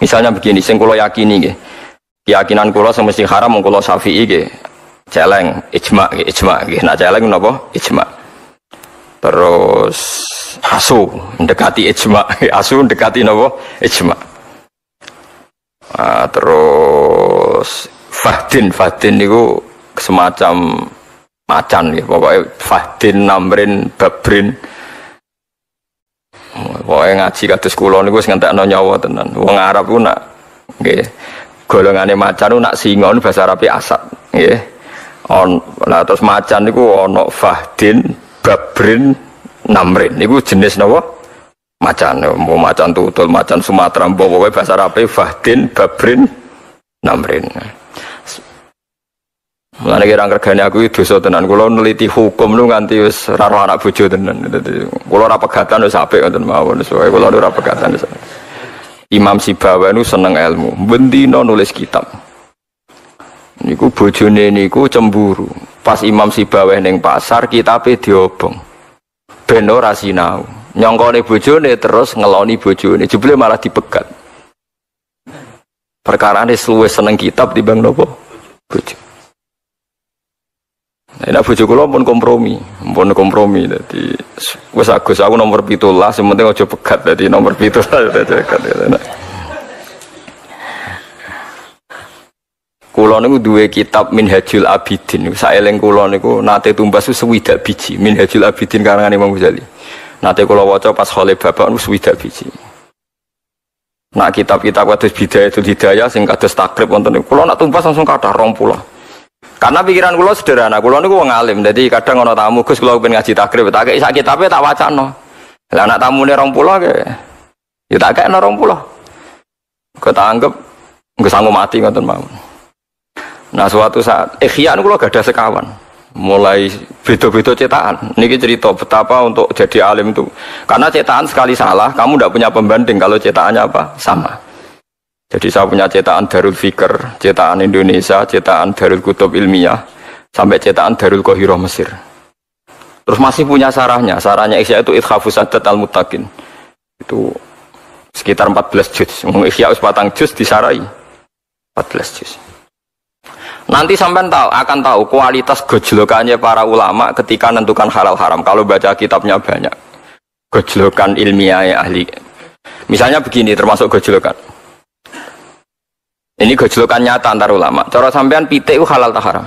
Misalnya begini, sing kula yakini nggih. Keyakinan kula sing mesti haram mung kula Syafi'i nggih. Celeng ijma nggih. Nak celeng napa? Ijma. Terus asu mendekati ijma. Asu mendekati napa? Ijma. Terus fahdin niku semacam macan nggih. Pokoke fahdin, namrin, babrin. Pokoknya ngaji kados kula niku wis ngentekno nyawa tenan. Wong Arab ku nak nggih golongane macan ku nak singa bahasa Arabe asad nggih. Nah terus macan niku ana fahdin, babrin, namrin. Niku jenis napa? Macan. Mau macan tutul, macan Sumatera, pokoke bahasa Arabe fahdin, babrin, namrin. Mulane kira regane aku iki dosa tenan. Kula neliti hukum nu nganti wis ora roh anak bojo tenan. Kula ora pegatan wis apik ngoten mawon. Soale kula ora pegatan wis. Imam Sibawa nu seneng ilmu. Bendina nulis kitab. Niku bojone niku cemburu. Pas Imam Sibawa ning pasar kitabe diobong. Ben ora sinau. Nyongkone bojone terus ngeloni bojone. Jebule malah dipegat. Perkarane luwih seneng kitab timbang napa? Bojo. Nah, bojo kula pun kompromi. Dadi wis Agus aku nomor 17, sing penting aja pegat dadi nomor 17 dadi. Kula niku duwe kitab Minhajul Abidin. Saeling kula niku nate tumbas swidak biji. Minhajul Abidin karangan Imam Ghazali. Nate kula waca pas khole bapak niku swidak biji. Nak kitab-kitab kados Bidayatul Hidayah sing kados takrib wonten niku kula nak tumbas langsung kathah 20. Karena pikiran kula sederhana, kula niku wong alim. Dadi kadang ana tamu, Gus kula pengen ngaji takrib, tak kei sak kitabe tak wacana. Lah anak tamune 20 ke. Ya tak kei 20. Kok tak anggap nggak sanggup mati ngoten mawon. Nah suatu saat Ihya niku kula gadah sekawan. Mulai beda-beda cetakan. Niki cerita betapa untuk jadi alim itu. Karena cetakan sekali salah, kamu tidak punya pembanding kalau cetakannya apa? Sama. Jadi saya punya cetakan Darul Fikr, cetakan Indonesia, cetakan Darul Kutub Ilmiah, sampai cetakan Darul Qahirah Mesir. Terus masih punya sarahnya. Sarahnya Ihya itu Ithafus Sadat Al-Muttaqin. Itu sekitar 14 juz. Ihya patang juz disarai 14 juz. Nanti sampean akan tahu kualitas gojlokannya para ulama ketika menentukan halal haram. Kalau baca kitabnya banyak. Gojlokan ilmiah ahli. Misalnya begini termasuk gojlokan. Ini gojlokan nyata antar ulama. Cara sampean pitik itu halal tak haram?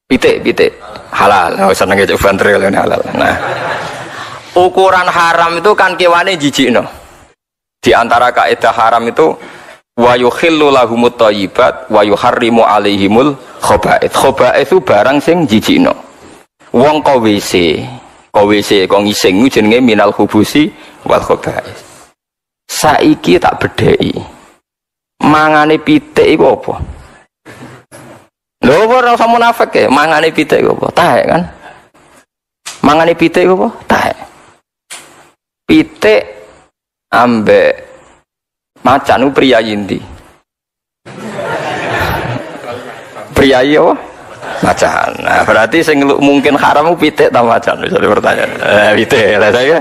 Pitik halal. Oh seneng aja banter ini halal. Nah, ukuran haram itu kan kewane jijikno. Di antara kaidah haram itu wa yukhillu lahumut thayyibat wa yuharrimu alaihimul khaba'ith. Khaba'ith itu barang sing jijikno. Wong ko WC ko ngising jenenge minal khubusi wal khaba'ith. Saiki tak bedheki. Mangane pitik iku apa? Lho ora usah munafik ya, mangane pitik iku apa? Taek kan? Mangane pitik iku apa? Taek. Pitik ambek macan ku priyayi ndi? Priyayi apa? Macan. Nah, berarti sing mungkin haram ku pitik ta macan? Bisa pertanyaan. Pitik. Lah saya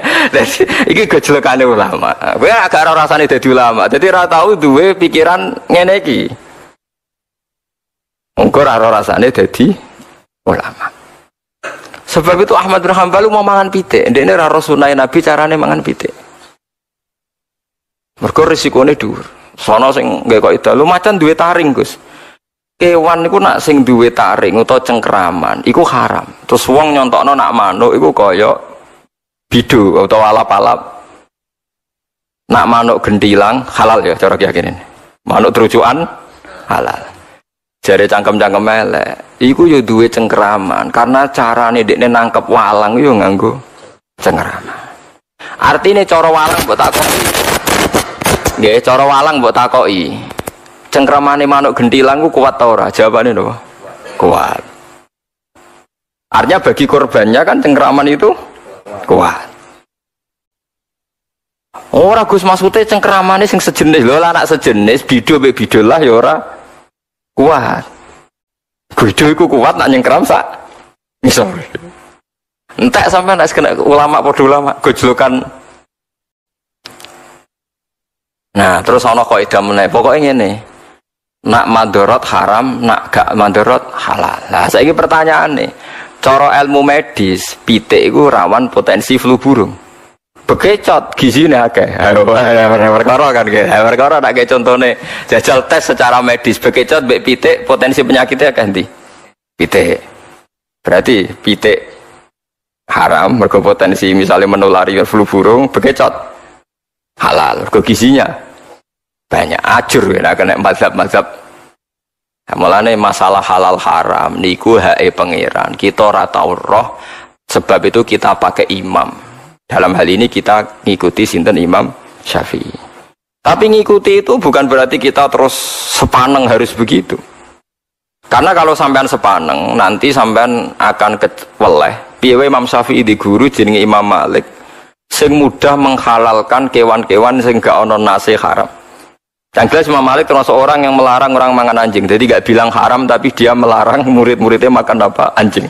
iki gojlokane ulama. Kowe agak ora rasane dadi ulama. Dadi ora tau duwe pikiran ngene iki. Engko ora rasane dadi ulama. Sebab itu Ahmad bin Hanbal mau mangan pitik. Ndekne ora sunah Nabi carane mangan pitik. Mergo risikone dhuwur. Sono sing nggae kok ida lu macan duwe taring, Gus. Kewan niku nak sing duwe taring utawa cengkraman iku haram. Terus wong nyontokno nak manuk iku kaya bidu utawa alap-alap. Nak manuk gentilang halal ya cara keyakinan. Manuk terucukan halal. Jare cangkem-cangkem elek. Iku yo duwe cengkraman karena carane dekne nangkep walang yo nganggo cengkraman. Artine cara walang mbok takoki. Nggih, cara walang mbok takoki. Cengkramane manuk gentilang ku kuat ta ora? Jawabane napa? Kuat. Artinya bagi korbannya kan cengkraman itu kuat. Ora Gus maksude cengkramane sing sejenis lho, anak sejenis bidu mbek bidul lah ya ora kuat. Bidu iku kuat nak nyengkram sak misal. Entek sampean nek kena ulama padha ulama gojlokan. Nah, terus ana kaidah meneh. Pokoke ngene. Nak madharat haram, nak gak madharat halal. Lah saiki pertanyaane, cara ilmu medis, pitik iku rawan potensi flu burung. Bekecot gizine akeh. Perkara kan ge. Perkara nak contone jajal tes secara medis bekecot mbek pitik potensi penyakitnya akeh ndi? Pitik. Berarti pitik haram mergo potensi misalnya menulari flu burung, bekecot halal mergo gizinya banyak. Ajur ya kena mazhab-mazhab. Mulane masalah halal haram niku hake pangeran. Kita ora tau roh, sebab itu kita pakai imam. Dalam hal ini kita ngikuti sinten Imam Syafi'i. Tapi ngikuti itu bukan berarti kita terus sepaneng harus begitu. Karena kalau sampean sepaneng nanti sampean akan keweleh. Piye Imam Syafi'i di guru jenenge Imam Malik sing mudah menghalalkan kewan-kewan sing gak ana nase haram. Yang jelas Imam Malik termasuk orang yang melarang orang makan anjing. Jadi gak bilang haram tapi dia melarang murid-muridnya makan apa? Anjing.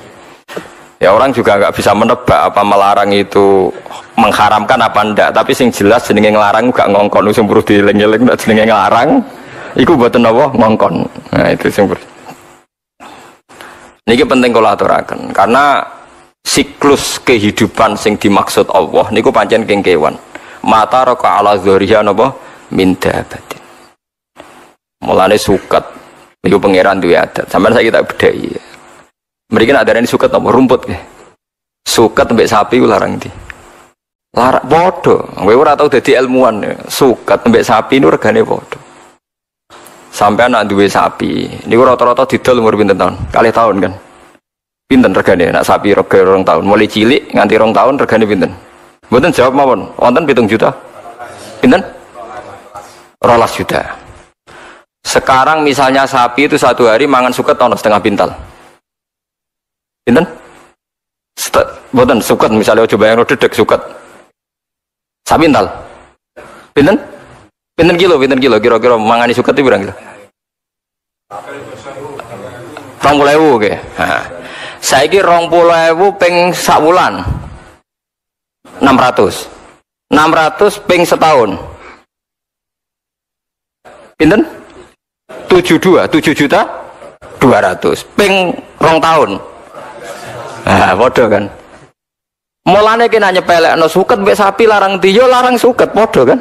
Ya orang juga gak bisa menebak apa melarang itu mengharamkan apa ndak. Tapi sing jelas jenenge ngelarang gak ngongkon. Sing perlu dieling-eling nek jenenge ngelarang iku mboten apa ngongkon. Nah itu sing niki penting kula aturaken karena siklus kehidupan sing dimaksud Allah niku pancen keng kewan. Mata raka ala dzuriya napa min dabatin. Mulane suket niku pangeran duwe adat. Sampeyan saiki tak bedheki. Mriki nek darani suket apa rumput nggih. Suket mbek sapi ku larang ndi? Larang padha. Kowe ora tau dadi ilmuwan. Suket mbek sapi niku regane padha. Sampeyan nek duwe sapi, niku rata-rata didol umur pinten tahun? 2 tahun kan. Pinten regane nek sapi rega 2 tahun? Mulai cilik nganti 2 tahun regane pinten? Mboten jawab mawon. Wonten 7 juta. Pinten? 12 juta. Sekarang misalnya sapi itu 1 hari mangan suket tahun setengah pintal. Pinten? Mboten suket misalnya coba yang dedek suket. Sapintal. Pinten? Pinten kilo kira-kira mangani suket itu berapa kilo? 20.000 nggih. Nah. Saiki 20.000 ping sak wulan. 600. 600 ping setahun. Pinten? 7 juta 200 ping 2 tahun. Nah, padha kan. Mulane kena nyepelekno suket mbek sapi larang ndi yo larang suket padha kan.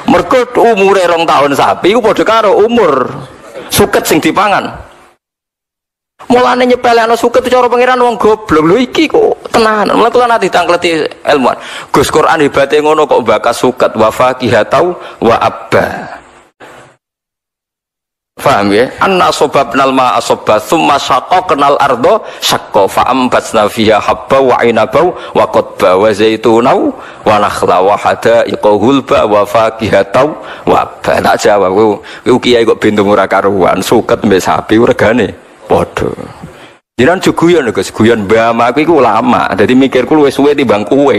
Mergo umure 2 tahun sapi iku padha karo umur suket sing dipangan. Mulane nyepelekno suket cara pangeran wong goblok lho iki kok tenan. Mulane kula nate tangkleti ilmuwan. Gus Quran hebate ngono kok bakas suket wa faqihatau wa abba. Paham ya? Anna sobabnal ma'a sobba thumma syaqaqnal ardo syaqqa fa'ambatsna fiha habba wa inabau wa qadba wa zaitunau wa nakhla wa hadaiqa hulba wa faqihatau wa abba. Tak jawab ku kiai kok bintung ora karuan suket mbek sapi regane padha. Jiran juguyon Gus, guyon mbah aku iku ulama. Dadi mikirku luwih suwe timbang kowe.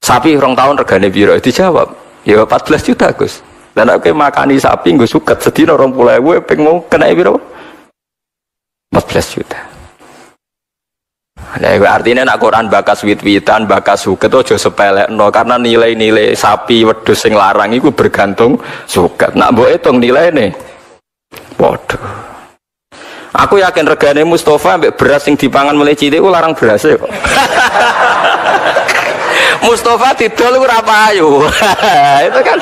Sapi 2 tahun regane piro? Dijawab, ya 14 juta Gus. Dan aku makani sapi nggo suket sedina 20.000 ping mau kena piro? 14 juta. Nah, artinya nak Quran bakas wit-witan, bakas suket aja sepelekno karena nilai-nilai sapi wedhus sing larang iku bergantung suket. Nak mbok hitung nilaine padha. Aku yakin regane Mustafa mbek beras sing dipangan mulai cilik ku larang beras kok. Mustafa didol ora payu. Itu kan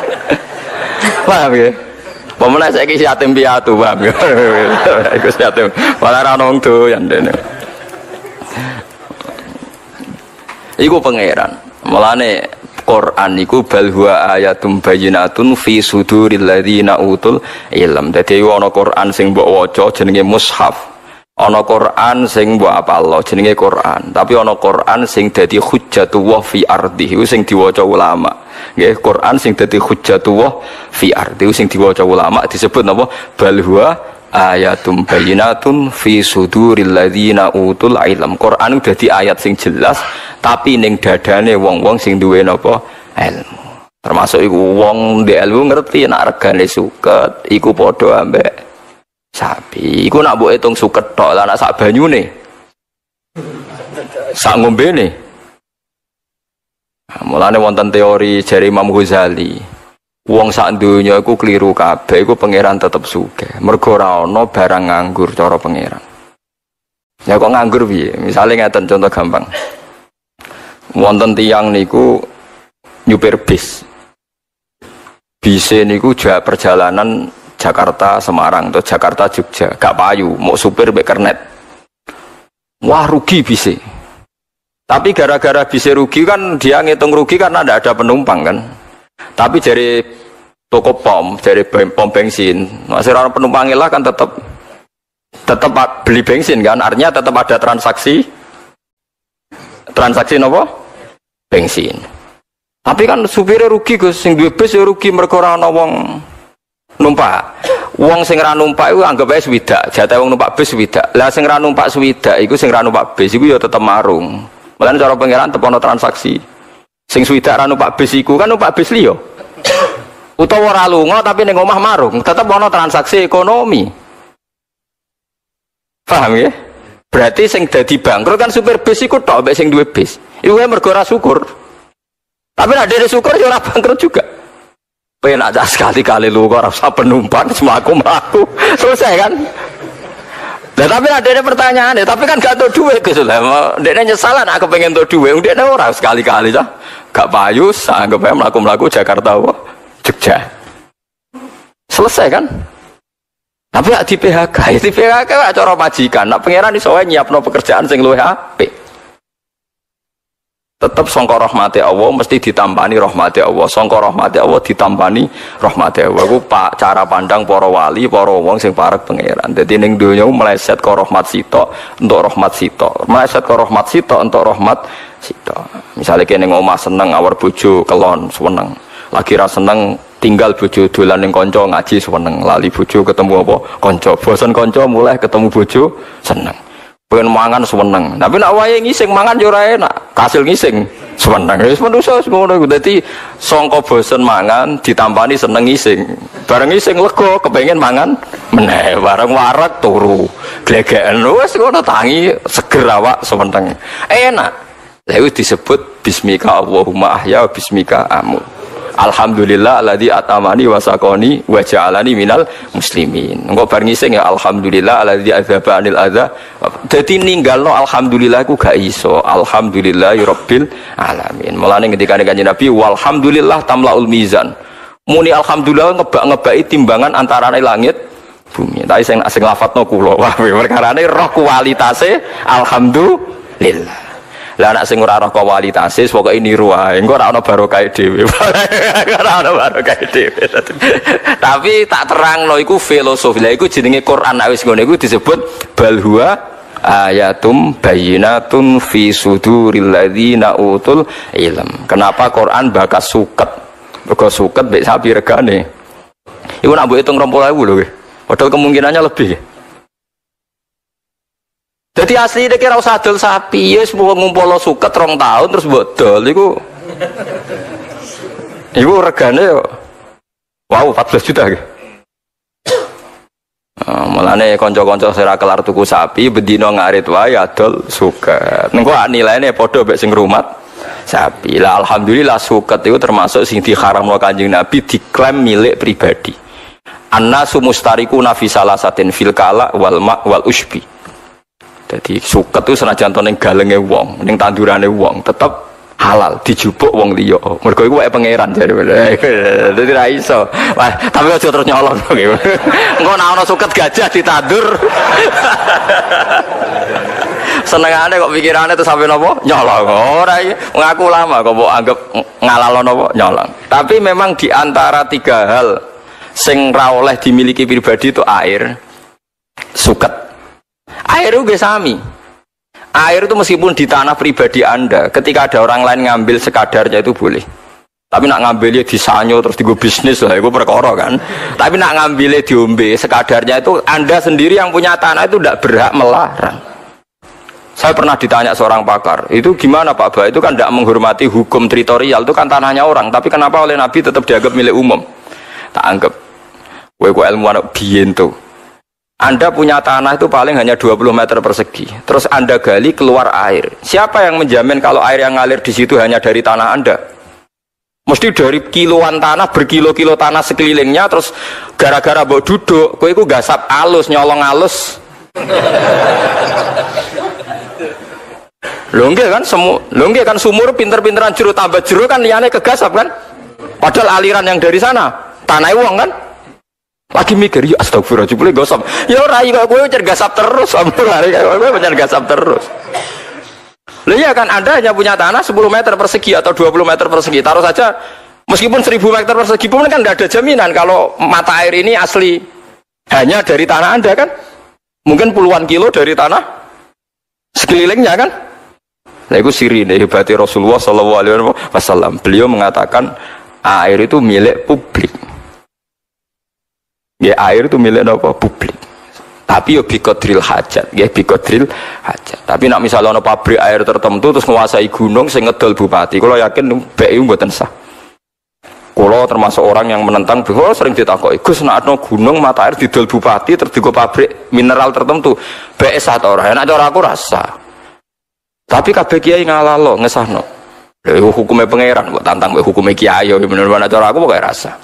paham ya? Pemenang saya kisah yatim piatu, paham ya? Ikut yatim, malah ranong tuh yang dene. Iku pangeran. Mulane Quran iku bal huwa ayatum bayyinatun fi suduril ladzina utul ilm. Dadi ana Quran sing mbok waca jenenge mushaf. Ana Quran sing mbok apal jenenge Quran. Tapi ana Quran sing dadi hujjatullah fi ardhi, sing diwaca ulama. Nggih, Quran sing dadi hujjatullah fi ardhi sing diwaca ulama disebut napa? Bal huwa ayatum bayyinatun fi suduril ladzina utul ilm. Quran dadi ayat sing jelas tapi ning dadane wong-wong sing duwe napa? Ilmu. Termasuk iku wong ndek ilmu ngerti nek regane suket iku padha ambek sapi. Iku nak mbok hitung suket tok lah nak sak banyune. Sak ngombene. Mulane wonten teori jari Imam Ghazali. Wong sak donya iku kliru kabeh, iku pangeran tetep sugih. Mergo ora ana barang nganggur cara pangeran. Ya kok nganggur piye? Misale ngeten contoh gampang. Wonten tiyang niku nyupir bis. Bise niku perjalanan Jakarta Semarang atau Jakarta Jogja, gak payu, mau supir mek kernet. Wah rugi bise. Tapi gara-gara bise rugi kan dia ngitung rugi karena ada penumpang kan. Tapi dari toko pom, dari pom bensin, masih orang penumpang lah kan tetap beli bensin kan, artinya tetap ada transaksi nopo bensin. Tapi kan supirnya rugi Gus, sing duwe bis ya rugi mergo ora ana wong numpak. Wong sing ra numpak iku anggap ae swidak, jatah wong numpak bis swidak. Lah sing ra numpak swidak iku sing ra numpak bis iku ya tetep marung. Mulane cara pangeran tetep ana transaksi. Sing swidak ra numpak bis iku kan numpak bis liya. Utawa ora lunga tapi ning omah marung, tetep ana transaksi ekonomi. Paham ya? Berarti sing dadi bangkrut kan supir bis iku tok mbek sing duwe bis. Iku mergo ora syukur. Tapi nek dhewe syukur ya ora bangkrut juga. Penak aja sekali-kali lu kok ora usah penumpang mlaku-mlaku. Selesai kan? Lah tapi ada pertanyaan, tapi kan gak entuk dhuwit Gus. Lah ndekne nyesal nek kepengin entuk dhuwit, ndekne ora sekali-kali ta. Gak payu, anggap ae mlaku-mlaku Jakarta apa? Jogja. Selesai kan? Tapi di PHK, di PHK cara majikan. Nak pangeran iso wae nyiapno pekerjaan sing luwih apik. Tetap sangka rahmati Allah mesti ditampani rahmati Allah. Sangka rahmati Allah ditampani rahmati Allah. Iku cara pandang para wali, para wong sing parek pangeran. Dadi ning donya meleset ka rahmat sitok untuk rahmat sitok. Meleset ka rahmat sitok untuk rahmat sitok. Misale kene ning omah seneng awar bojo kelon seneng. Lagi ra seneng tinggal bojo dolan ning kanca ngaji seneng. Lali bojo ketemu apa? Kanca. Bosen kanca mulai ketemu bojo seneng. Pengen mangan seneng, tapi nak wae ngising mangan yo ora enak, kasil ngising seneng. Wis manusa ngono iku. Dadi sangka bosen mangan ditampani seneng ngising. Bareng ngising lega kepengin mangan meneh, bareng warak turu. Glegeken wis ngono tangi seger awak seneng. Enak. Lha iku disebut bismika Allahumma ahya bismika amut. Alhamdulillah alladzi atamani wa saqani wa ja'alani minal muslimin. Engko bar ngising ya alhamdulillah alladzi adzaba anil adza. Dadi ninggalno alhamdulillah iku gak iso. Alhamdulillahirabbil alamin. Mulane ketika Kanjeng Nabi walhamdulillah tamlaul mizan. Muni alhamdulillah ngebak-ngebaki timbangan antarane langit bumi. Tapi sing lafadzno kula. Wah, perkarane roh kualitase alhamdulillah. Lah anak sing ora roh kualitas pokoke niru wae. Engko ora ana barokah dhewe. Ora ana barokah dhewe. Tapi tak terangno iku filosofi. Lah iku jenenge Quran wis ngene iku disebut bal huwa ayatum bayyinatun fi suduril ladzina utul ilm. Kenapa Quran bakas suket? Mergo suket mek sapi regane. Iku nak mbok hitung 20.000 lho nggih. Padahal kemungkinannya lebih. Jadi asli dia kira usah dol sapi, ya semua ngumpul suket 2 tahun terus buat dol, iku regane yo, wow 14 juta gitu. Mulane konco-konco sira kelar tuku sapi, bedino ngarit wae adol suket. Nengko nilainya podo mek sing rumat sapi. Lah alhamdulillah suket itu termasuk sing diharamno Kanjeng Nabi diklaim milik pribadi. Annasu mustarikuna fi salasatin fil kala wal ma wal usbi. Jadi suket itu senajan to ning galenge wong, ning tandurane wong, tetep halal dijupuk wong liya. Mergo iku wae pangeran jare. Dadi ra iso. Wah, tapi aja terus nyolong gitu. Engko nek ana suket gajah ditandur. Senengane kok pikirane terus sampe napa? Nyolong. Ora iki ngaku lama kok mbok anggap ngalalo napa? Nyolong. Tapi memang di antara 3 hal sing ra oleh dimiliki pribadi itu air, suket. Air itu sami. Air itu meskipun di tanah pribadi Anda, ketika ada orang lain ngambil sekadarnya itu boleh. Tapi nak ngambilnya di sanyo terus digo bisnis lah, itu perkara kan. Tapi nak ngambilnya diombe sekadarnya itu Anda sendiri yang punya tanah itu tidak berhak melarang. Saya pernah ditanya seorang pakar, itu gimana Pak Ba? Itu kan tidak menghormati hukum teritorial, itu kan tanahnya orang. Tapi kenapa oleh Nabi tetap dianggap milik umum? Tak anggap. Kowe ilmu anak biyen tuh. Anda punya tanah itu paling hanya 20 meter persegi. Terus Anda gali keluar air. Siapa yang menjamin kalau air yang ngalir di situ hanya dari tanah Anda? Mesti dari kiloan tanah, berkilo-kilo tanah sekelilingnya. Terus gara-gara mbok duduk, kowe iku gasap alus, nyolong alus. Lho nggih kan sumur pinter-pinteran jero tambah jero kan liyane kegasap kan? Padahal aliran yang dari sana tanah wong kan? Lagi mikir, ya astagfirullah, jebule gosop. Ya ora kok kowe cer gasap terus, sampai kowe pancen gasap terus. Lah iya kan Anda hanya punya tanah 10 meter persegi atau 20 meter persegi. Taruh saja meskipun 1000 meter persegi pun kan tidak ada jaminan kalau mata air ini asli hanya dari tanah Anda kan? Mungkin puluhan kilo dari tanah sekelilingnya kan? Nah itu sirine hebatnya Rasulullah SAW. Beliau mengatakan air itu milik publik. Ya air itu milik apa? Publik. Tapi yo biqadril hajat, nggih biqadril hajat. Tapi nak misalnya ana pabrik air tertentu terus menguasai gunung sing ngedol bupati, kula yakin BI mboten sah. Kula termasuk orang yang menentang, sering ditakoki, Gus nak ana gunung mata air didol bupati terus digo pabrik mineral tertentu, BI sah ta ora? Nek ora aku rasa. Tapi kabeh kiai ngalalo ngesahno. Lha hukume pangeran kok tantang hukume kiai yo bener-bener cara aku pokoke rasa.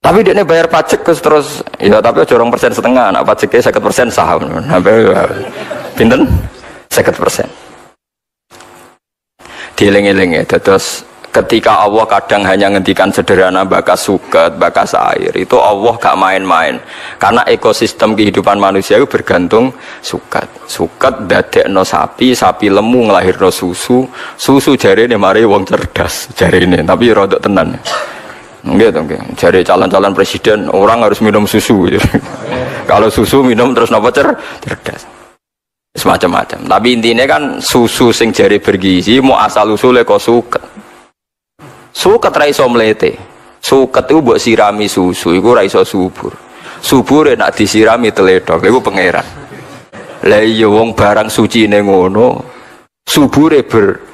Tapi dia bayar pajak terus ya tapi aja 2,5%, nak pajaknya 50% sah. Sampai pinten 50%. Dieling-eling ya. Terus ketika Allah kadang hanya ngendikan sederhana bakas suket, bakas air, itu Allah gak main-main. Karena ekosistem kehidupan manusia itu bergantung suket. Suket dadekno sapi, sapi lemu nglahirno susu, susu jarene mari wong cerdas jarene, tapi rodok tenan. Enggak. Jadi calon-calon presiden orang harus minum susu. Kalau susu minum terus napa cerdas. Semacam-macam. Tapi intinya kan susu sing jari bergizi mau asal usule kok suket. Suket ra iso mlete. Suket itu mbok sirami susu iku ra iso subur. Subure nak disirami tledhok iku pangeran. Lah iya wong barang sucine ngono. Subure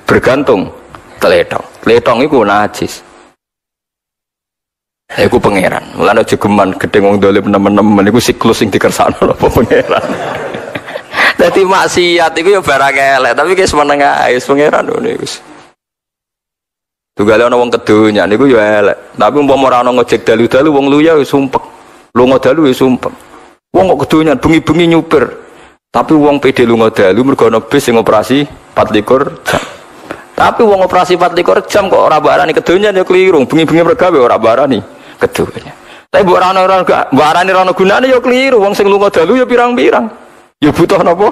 bergantung tledhok. Tledhok iku najis. Aku pangeran, mulane jegeman gedeng wong dolim nemen-nemen iku siklus sing dikersakno apa pangeran. Dadi maksiat iku ya barang elek, tapi wis meneng ae pangeran ngono iku. Tugale ana wong kedonya niku ya elek, tapi umpama ora ana ngojek dalu-dalu wong luya wis sumpek. Lunga dalu wis sumpek. Wong kok kedonya bengi-bengi nyupir. Tapi wong PD lunga dalu mergo ana bis sing operasi 24 jam. Tapi wong operasi 24 jam kok ora barani kedonya ya keliru, bengi-bengi mergawe ora barani. Keduanya. Tapi mbok arani ora ono gunane ya keliru. Wong sing lunga dalu ya pirang-pirang. Ya butuh napa?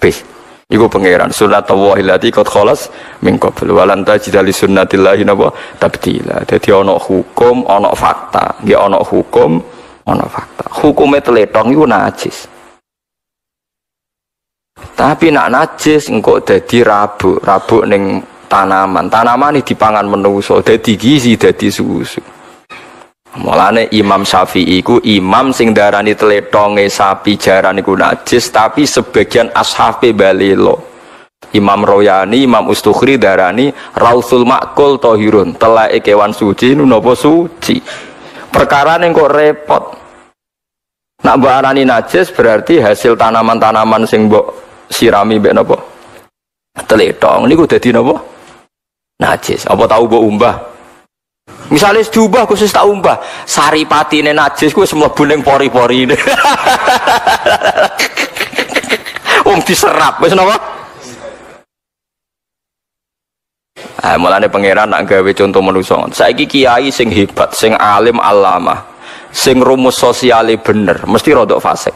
Bis. Iku pangeran sunnatullahi allati qad khalas min qabl wa lan tajida li sunnatillahi napa tabdila. Dadi ana hukum, ana fakta. Nggih ana hukum, ana fakta. Hukume tletong iku najis. Tapi nak najis engko dadi rabuk ning tanaman. Tanaman iki dipangan menungso dadi gizi, dadi susu. Mulane Imam Syafi'i ku imam sing darani tletonge sapi jaran iku najis, tapi sebagian ashabe balelo. Imam Royani, Imam Ustukhri darani Rausul Ma'kul Tahirun, telake kewan suci napa suci. Perkara ning kok repot. Nak mbok arani najis berarti hasil tanaman-tanaman sing mbok sirami mbek napa? Tletong niku dadi napa? Najis. Apa tahu mbok umbah? Misalnya diubah khusus tak umbah saripatine najis ku wis mlebu ning pori-porine. Wong diserap wis napa? Mulane pangeran nak gawe contoh manusa. Saiki kiai sing hebat, sing alim alamah, sing rumus sosiale bener, mesti rodok fasik.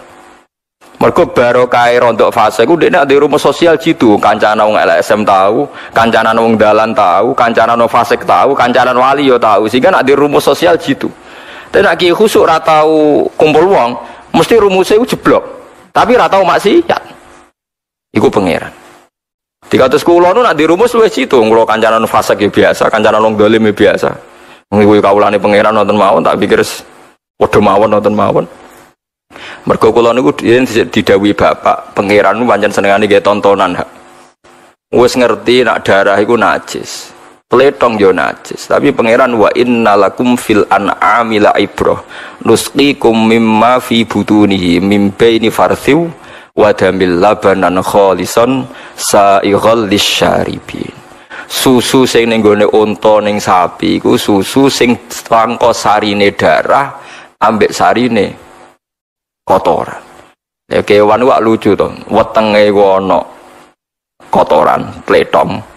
Mergo barokah rondok fase ku dekne ade rumus sosial jitu, kancana wong LSM tahu, kancana wong dalan tahu, kancana wong fasik tahu, kancana wali yo tahu, sehingga ade rumus sosial jitu. Tapi nek ki khusuk ora tahu kumpul wong, mesti rumusnya ku jeblok. Tapi ora tahu maksiat. Iku pangeran. 300 kula nu nek di rumus wis jitu, kula kancana wong fasik yo biasa, kancana wong dolim yo biasa. Ngiku kawulane pangeran nonton mawon tak pikir padha mawon nonton mawon. Mergo kula niku didhawuhi bapak, pangeran pancen senengane nggih tontonan. Wis ngerti nak darah iku najis. Tletong yo najis, tapi pangeran wa innalakum fil an'ami la ibrah nusqikum mimma fi butunihi mim baini farthiw wa damil labanan khalisan sa'ighal lisyaribin. Susu sing ning gone unta ning sapi iku susu sing sangka sarine darah ambek sarine kotoran. Ya kewan wak lucu to, wetenge ana kotoran tletong.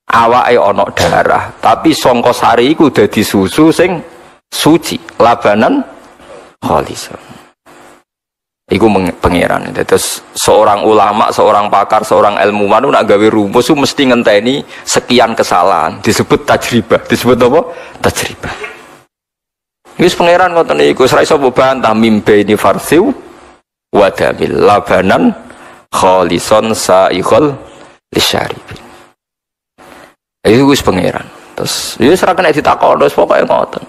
Awake ana darah, tapi sangka sari iku dadi susu sing suci, labanan khalisan. Iku pangeran. Terus seorang ulama, seorang pakar, seorang ilmuwan nak gawe rumus mesti ngenteni sekian kesalahan, disebut tajribah. Disebut apa? Tajribah. Wis pangeran ngoten niku, ora iso bantah mimbe ini farsiu wa damil labanan khalisan sa'ighal lisyaribin. Itu wis pangeran. Terus ya ora kena ditakon, terus pokoke ngoten.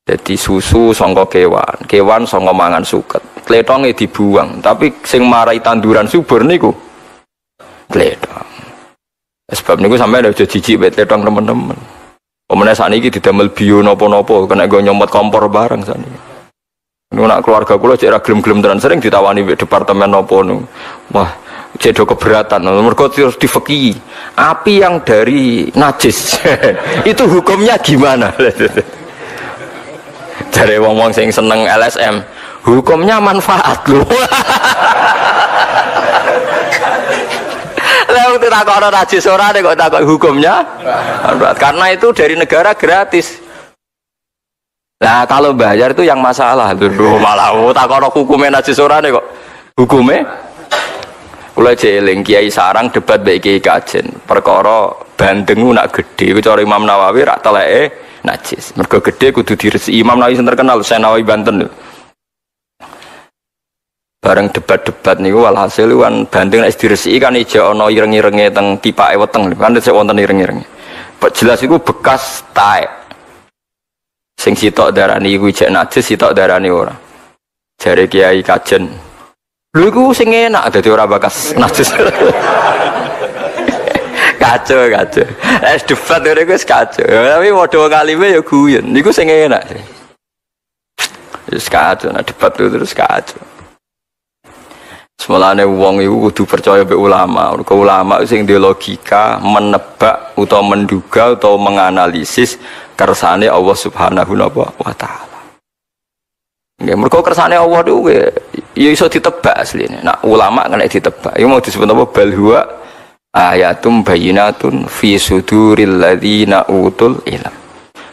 Jadi susu sangka kewan sangka mangan suket. Tletonge dibuang, tapi sing marai tanduran subur niku tletong. Sebab niku sampeyan aja jijik mek tletong teman-teman. Omene sakniki didamel bio napa-napa kena go nyomot kompor bareng sakniki. Niku nak keluarga kula cek ra gelem-gelem tenan sering ditawani mek departemen napa niku. Wah, cedo keberatan, mereka terus difeki. Api yang dari najis itu hukumnya gimana? Dari wong-wong sing seneng LSM, hukumnya manfaat loh. Lalu kita takut najis ora deh kok takut hukumnya manfaat, karena itu dari negara gratis. Nah kalau bayar itu yang masalah tuh malah takut hukumnya najis ora deh kok hukumnya. Kula jeling Kiai Sarang debat baik Kiai Kajen perkara bandengu nak gede cara Imam Nawawi rak teleke najis mergo gede kudu diresiki. Imam Nawawi sing terkenal Senawawi Banten bareng debat-debat niku walhasil kan bandeng nek diresiki kan ijo ana ireng-irenge teng tipake weteng kan sik wonten ireng-irenge jelas iku bekas taek sing sitok darani iku ijek najis sitok darani ora jare Kiai Kajen. Lho iku sing enak dadi ora bakas najis. Kacau. Es debat ngene iku wis kacau. Tapi padha kalime ya guyon. Niku sing enak. Wis kacau nek debat terus kacau. Semolane wong iku kudu percaya mek ulama. Mergo ulama sing duwe logika, menebak utawa menduga utawa menganalisis kersane Allah Subhanahu wa taala. Nggih, mergo kersane Allah niku ya iso ditebak asline. Nah, ulama kena ditebak. Iku mau disebut apa? Bal huwa ayatum bayyinatun fi suduril ladzina utul ilm.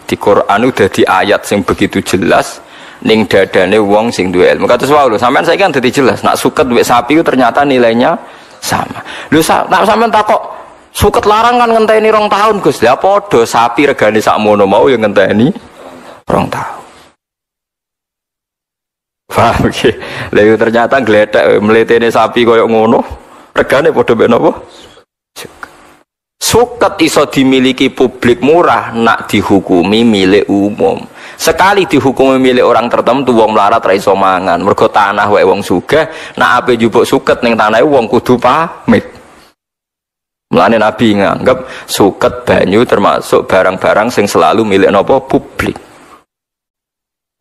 Di Quran udah di ayat sing begitu jelas ning dadane wong sing duwe ilmu. Kados wae lho, sampean saiki kan dadi jelas. Nak suket duwe sapi itu ternyata nilainya sama. Lho nak sampean takok suket larang kan ngenteni 2 tahun, Gus. Lah padha sapi regane sakmono mau ya ngenteni 2 tahun. Paham iki. Lha ternyata gledek mletene sapi koyo ngono, regane padha mek napa? Suket iso dimiliki publik murah nak dihukumi milik umum. Sekali dihukumi milik orang tertentu wong melarat ra iso mangan. Mergo tanah wae wong sugih, nak ape njupuk suket ning tanahe wong kudu pamit. Mulane Nabi nganggep suket banyu termasuk barang-barang sing selalu milik napa publik.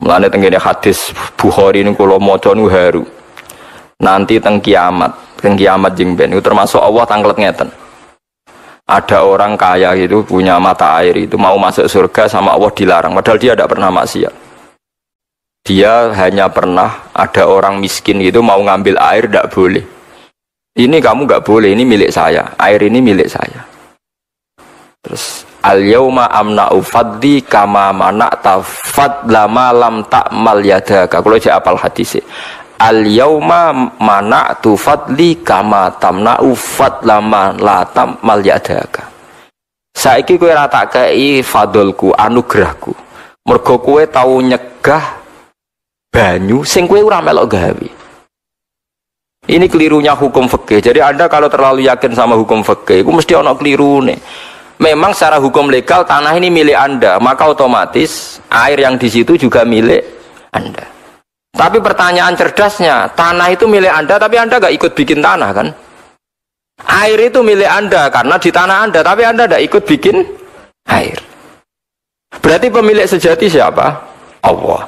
Mulane tengene hadis Bukhari niku kula maca niku haru. Nanti teng kiamat jeng ben itu termasuk Allah tanglet ngeten. Ada orang kaya itu punya mata air itu mau masuk surga sama Allah dilarang padahal dia tidak pernah maksiat. Dia hanya pernah ada orang miskin itu mau ngambil air tidak boleh. Ini kamu nggak boleh, ini milik saya. Air ini milik saya. Terus al-yauma amna'u fadli kama mana'ta fadlama lam ta'mal yadaka. Kalau saya apal hadis al-yauma mana'tu fadli kama tamna'u fadlama la ta'mal yadaka. Saiki kowe ora tak kei fadlku, anugerahku. Mergo kowe tau nyegah banyu sing kowe ora melok gawe. Ini kelirunya hukum fikih. Jadi Anda kalau terlalu yakin sama hukum fikih, itu mesti ana kelirune. Memang secara hukum legal tanah ini milik Anda, maka otomatis air yang di situ juga milik Anda. Tapi pertanyaan cerdasnya, tanah itu milik Anda, tapi Anda nggak ikut bikin tanah kan? Air itu milik Anda karena di tanah Anda, tapi Anda nggak ikut bikin air. Berarti pemilik sejati siapa? Allah.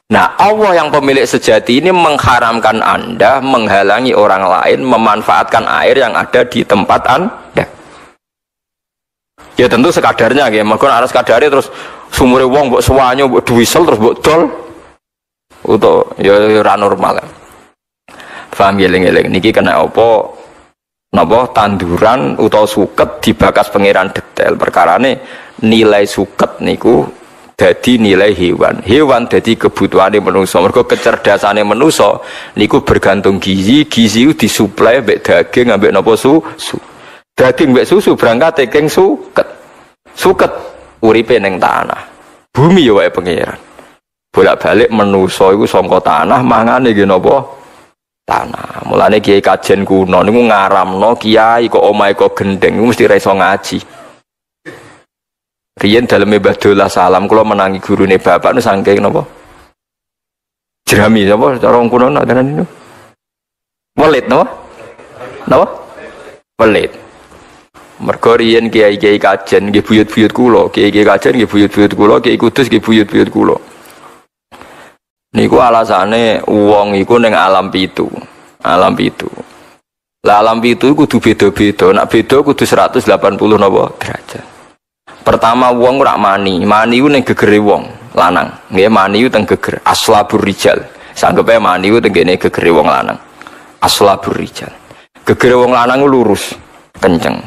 Nah, Allah yang pemilik sejati ini mengharamkan Anda menghalangi orang lain memanfaatkan air yang ada di tempat Anda. Ya tentu sekadarnya, ya. Maka harus kadarnya terus sumure wong mbok suwanyo mbok duwisel terus mbok dol. Uto ya ora normal. Paham eling-eling niki kena apa? Napa tanduran utawa suket dibakas pangeran detail. Perkarane nilai suket niku dadi nilai hewan. Hewan dadi kebutuhane manusa. Mergo kecerdasane manusa niku bergantung gizi. Gizi itu disuplai mbek daging ambek napa susu. Daging mbek susu berangkat saking suket. Suket uripe ning tanah. Bumi ya wae pangeran. Bolak-balik manusa iku saka tanah mangane nggih napa? Tanah. Mulane kiai kajen kuno niku ngaramno kiai kok omahe kok gendeng niku mesti ra iso ngaji. Riyen daleme Mbah Dolah Salam kula menangi gurune bapak nu saking napa? Jerami napa cara kuno tenan niku. Welit napa? Napa? Welit. Mergo riyen kiai-kiai kajen nggih buyut-buyut kula, kiai-kiai kajen nggih buyut-buyut kula, kiai kudus nggih buyut-buyut kula. Niku alasane wong iku ning alam pitu. Alam pitu. Lah alam pitu kudu beda-beda. Nak beda kudu 180 napa derajat. Pertama wong ora mani. Mani ku ning gegere wong lanang. Nggih mani ku teng geger aslabur rijal. Sanggepe mani ku teng kene gegere wong lanang. Aslabur rijal. Gegere wong lanang ku lurus, kenceng.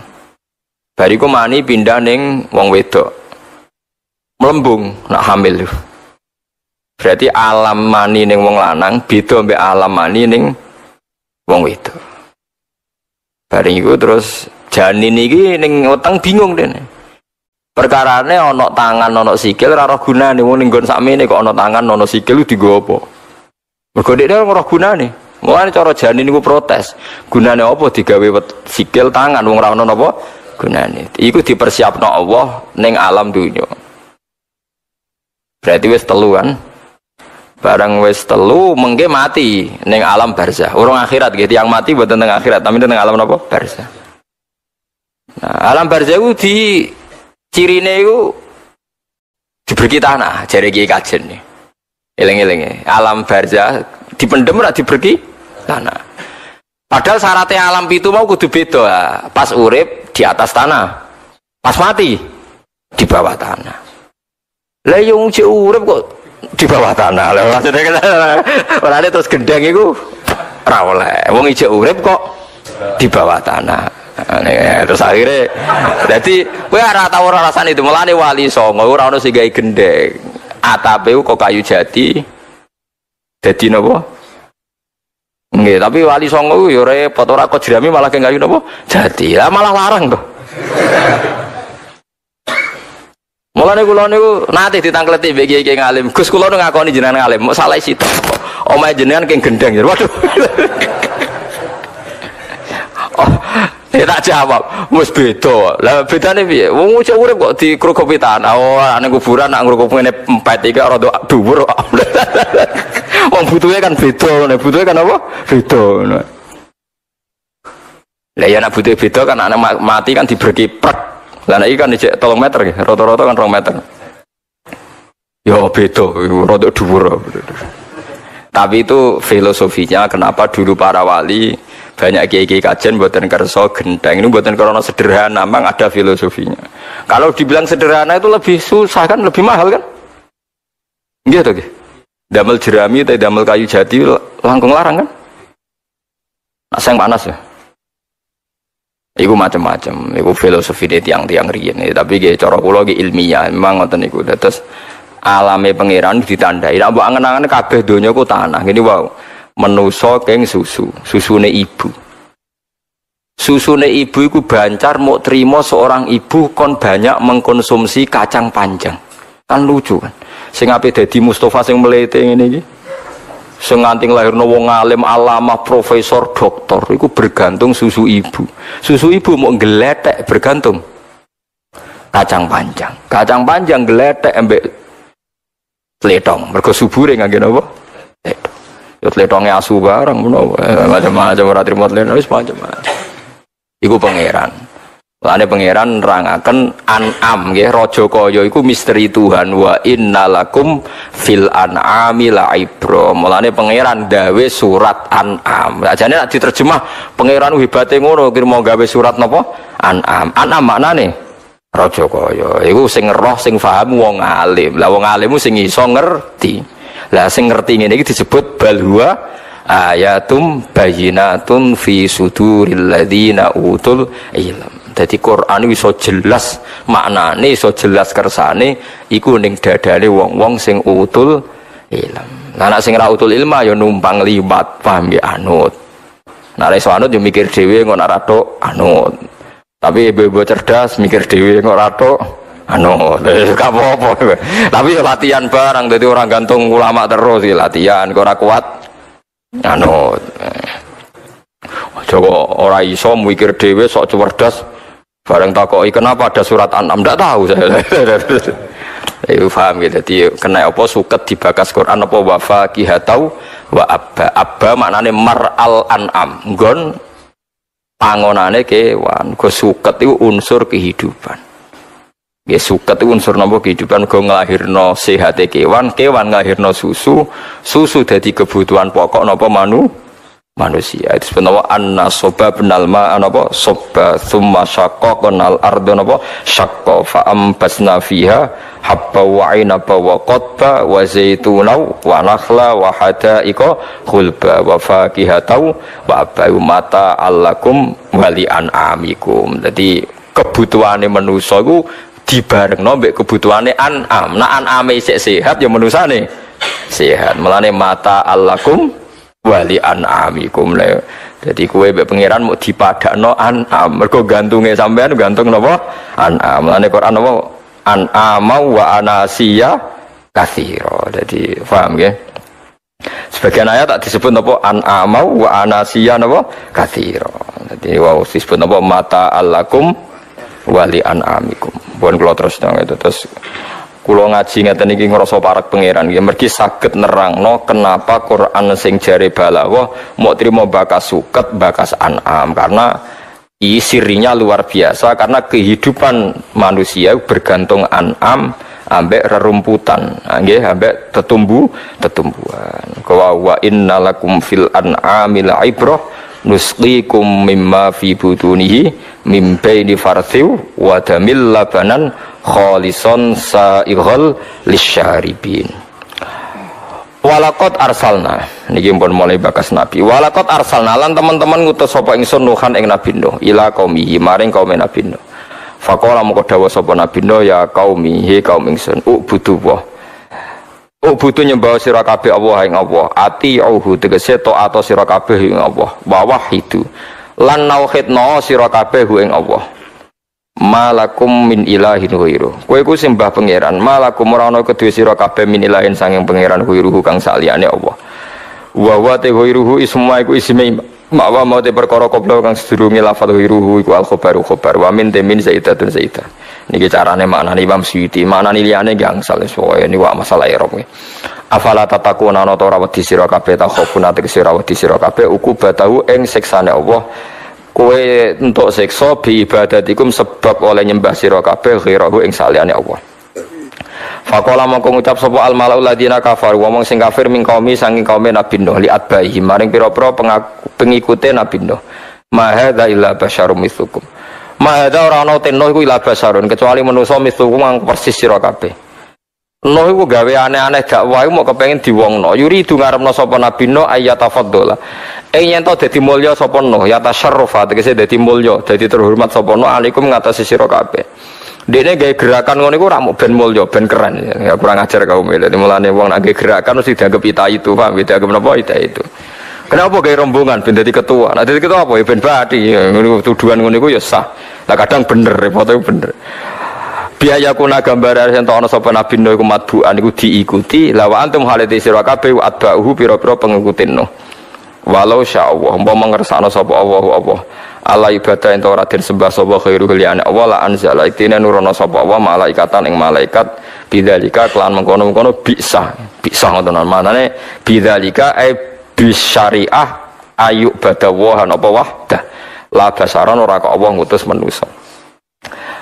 Bariku mani pindah ning wong wedok. Melembung nak hamil. Berarti alam mani ning wong lanang beda mbek alam mani ning wong wedok. Bareng iku terus janin iki ning weteng bingung dene. Perkarane ana tangan ana sikil ora roh gunane wong ning nggon sakmene kok ana tangan ana sikil dienggo apa? Mergo dekne ora gunane. Mulane cara janin niku protes. Gunane apa digawe sikil tangan wong ora ana napa gunane. Iku dipersiapno Allah ning alam dunya. Berarti wis telu kan? Barang wis telu mengke mati ning alam barzah. Urung akhirat gitu yang mati mboten teng akhirat, tapi teng alam napa? Barzah. Nah, alam barzah iku di cirine iku diberi tanah jare kiai kajen nih. Eling-eling alam barzah dipendem ora diberi tanah. Padahal syaratnya alam pitu mau kudu beda. Pas urip di atas tanah. Pas mati di bawah tanah. Lah yo cek urip kok di bawah tanah. Lah maksudnya ora terus gendeng iku ora oleh. Wong ijek urip kok di bawah tanah. Terus akhirnya jadi kowe ora tau ora rasane itu mulane wali songo ora ono sing gawe gendeng. Atape kok kayu jati. Dadi napa? Nggih, tapi wali songo yo repot ora kok jerami malah kayu napa? Jati. Lah malah larang to. Mulane kula niku nate ditangkleti mbek kiai ngalim. Gus kula nu ngakoni jenengan ngalim, mok salah sitok. Omahe jenengan keng gendeng ya. Waduh. Oh, tak jawab, wis beda. Lah bedane piye? Wong cek urip kok dikrukupi tanah. Oh, ning kuburan nak ngrukupine empet iki rada dhuwur. Wong butuhe kan beda, nek butuhe kan apa? Beda ngono. Lah ya nek butuhe beda kan anak mati kan diberki prek. Lah nek iki kan dicek 3 meter nggih, rata-rata kan 2 meter. Ya beda, rada dhuwur. Tapi itu filosofinya kenapa dulu para wali banyak kiai-kiai kajen buatan kerso gendeng ini buatan karena sederhana, memang ada filosofinya. Kalau dibilang sederhana itu lebih susah kan, lebih mahal kan? Gitu gitu. Damel jerami atau damel kayu jati langkung larang kan? Aseng panas ya. Iku macam-macam, iku filosofi dari tiang-tiang riyen. Tapi kayak cara kula ge ilmiah, memang ngoten niku. Terus alame pangeran ditandai. Nek mbok angen-angen kabeh donya ku tanah. Ngene wae. Menusa keng susu, susune ibu. Susune ibu iku bancar mau terima seorang ibu kon banyak mengkonsumsi kacang panjang. Kan lucu kan. Sing ape dadi Mustafa sing mlete ngene iki. Sing nganti lahirno wong alim, alamah, profesor, doktor iku bergantung susu ibu. Susu ibu mau geletek bergantung kacang panjang. Kacang panjang geletek ambek tletong. Mergo subure ngangge napa? Tletong. Ya tletonge asu barang ngono macam-macam ora trimo tletong wis macam-macam. Iku pangeran. Lane pangeran nerangaken An'am nggih raja kaya iku misteri Tuhan wa innalakum fil an'ami la'ibra. Mulane pangeran gawe surat An'am. Ajane nek diterjemah pangeran hebate ngono kira mau gawe surat napa? An'am. An'am maknane raja kaya. Iku sing roh sing paham wong alim. Lah wong alimmu sing iso ngerti. Lah sing ngerti ngene iki disebut balhuwa ayatum bayyinatun fi suduril ladzina utul ilm. Jadi Quran iso jelas maknane, iso jelas kersane iku ning dadane wong-wong sing utul ilm. Nah nek sing ra utul ilma ya numpang liwat paham ya anut. Nek iso anut ya mikir dhewe ngono ora tok anut. Tapi ibu-ibu cerdas mikir dhewe ngono ora tok anut. Gak apa-apa. Tapi ya latihan barang dadi orang gantung ulama terus ya latihan kok ora kuat anut. Coba ora iso mikir dhewe sok cerdas. Bareng takoki kenapa ada surat An'am ndak tahu saya. Iku paham gitu. Jadi kena apa suket dibakas Quran apa wa faqihatau wa abba maknane mar'al an'am. Nggon pangonane kewan. Go suket itu unsur kehidupan. Ya suket itu unsur napa kehidupan go nglahirno sehate kewan, kewan nglahirno susu, susu dadi kebutuhan pokok napa manusia. Itu sebenarnya an-nasoba benal ma'an apa soba thumma syaqqaqnal ardu apa syaqqa fa ambasna fiha habba wa 'inaba wa qadba wa zaituna wa nakhla wa hadaiqa khulba wa faqihatau wa abayu mata allakum wali an'amikum. Jadi kebutuhane manusa iku dibarengno mbek kebutuhane an'am. Nek an'ame isih sehat ya manusane sehat. Mulane mata allakum wali an'amikum le. Jadi kowe mbek pangeran mau dipadakno an'am. Mergo gantunge sampean gantung napa? An'am. Lane Quran napa? An'ama wa anasiya katsira. Jadi paham nggih? Sebagian ayat tak disebut napa? An'ama wa anasiya napa? Katsira. Jadi wow disebut napa? Mata allakum wali an'amikum. Pun kula terus nang itu terus kula ngaji ngeten iki ngrasa parek pangeran nggih mergi saged nerangno kenapa Quran sing jare balawah mau trimo bakas suket bakas an'am karena sirinya luar biasa karena kehidupan manusia bergantung an'am ambek rerumputan nggih ambek tetumbuhan wa innalakum fil an'ami la'ibrah nusqikum mimma fi butunihi mim baini farthiw wa damil labanan khalison sa'ighal lisyaribin. Walaqad arsalna niki pun mulai bakas nabi. Walaqad arsalna lan teman-teman ngutus sapa ingsun Nuhan ing Nabi Nuh ila qaumihi maring kaum Nabi Nuh. Faqala moko dawuh sapa Nabi Nuh ya qaumi he kaum ingsun ubudu wa ubudu nyembah sira kabeh Allah ing Allah. Ati auhu tegese taat sira kabeh ing Allah. Wa wahidu lan nauhidna sira kabeh ing Allah. Malakum min ilahin ghairu. Kowe iku sembah pangeran, malakum ora ana kedue sira kabeh min ilahin sanging pangeran ghairuhu kang saliyane Allah. Wa wa te ghairuhu isma iku isme mawa mau te perkara qabla kang sedurunge lafal ghairuhu iku al khabaru khabar wa min te min zaidatun zaidah. Niki carane maknane Imam Suyuti, maknane liyane gangsal soe niku masalah i'rab. Afala tatakuna ana ta ora wedi sira kabeh ta khofuna te sira wedi sira kabeh ukubatahu ing siksane Allah. Kowe untuk siksa bi ibadatikum sebab oleh nyembah sira kabeh ghirahu ing saliyane Allah. Faqala mongko ngucap sapa al malaul ladina kafar wong sing kafir ming kaumi saking kaum Nabi Nuh li atbahi maring pira-pira pengikute Nabi Nuh. Ma hadza illa basyarum mithlukum. Ma hadza ora ana ten Nuh iku illa basyarun kecuali manusa mithlukum kang persis sira kabeh. Nuh iku gawe aneh-aneh dakwah iku mau kepengin diwongno. Yuri du ngarepno sapa Nabi Nuh ayatafaddola. Yen to dadi mulya sapa Nuh ya tasyarrufa tegese dadi mulya dadi terhormat sapa Nuh alaikum ngatasi sira kabeh. Dekne gawe gerakan ngono iku ora mung ben mulya ben keren ya kurang ajar kaum dadi mulane wong nek gawe gerakan mesti dianggap ita itu Pak dianggap napa ita itu. Kenapa gawe rombongan ben dadi ketua? Nek dadi ketua apa ya ben bati ngono tuduhan ngono iku ya sah. Lah kadang bener foto bener. Biaya kuna gambaran yen ana sapa Nabi Nuh iku matbu'an iku diikuti lawa antum halate sira kabeh atba'uhu pira-pira pengikutin Nuh. Walau sya'allah umpama ngersakno sapa Allah ala ibadah ento ora den sembah sapa khairu liyane Allah la anzala itine nurono sapa Allah malaikatan ing malaikat bidzalika kelan mengkono-mengkono bisa ngoten manane bidzalika bisyariah ayuk badawahan apa wahdah la basaran ora kok Allah ngutus manusa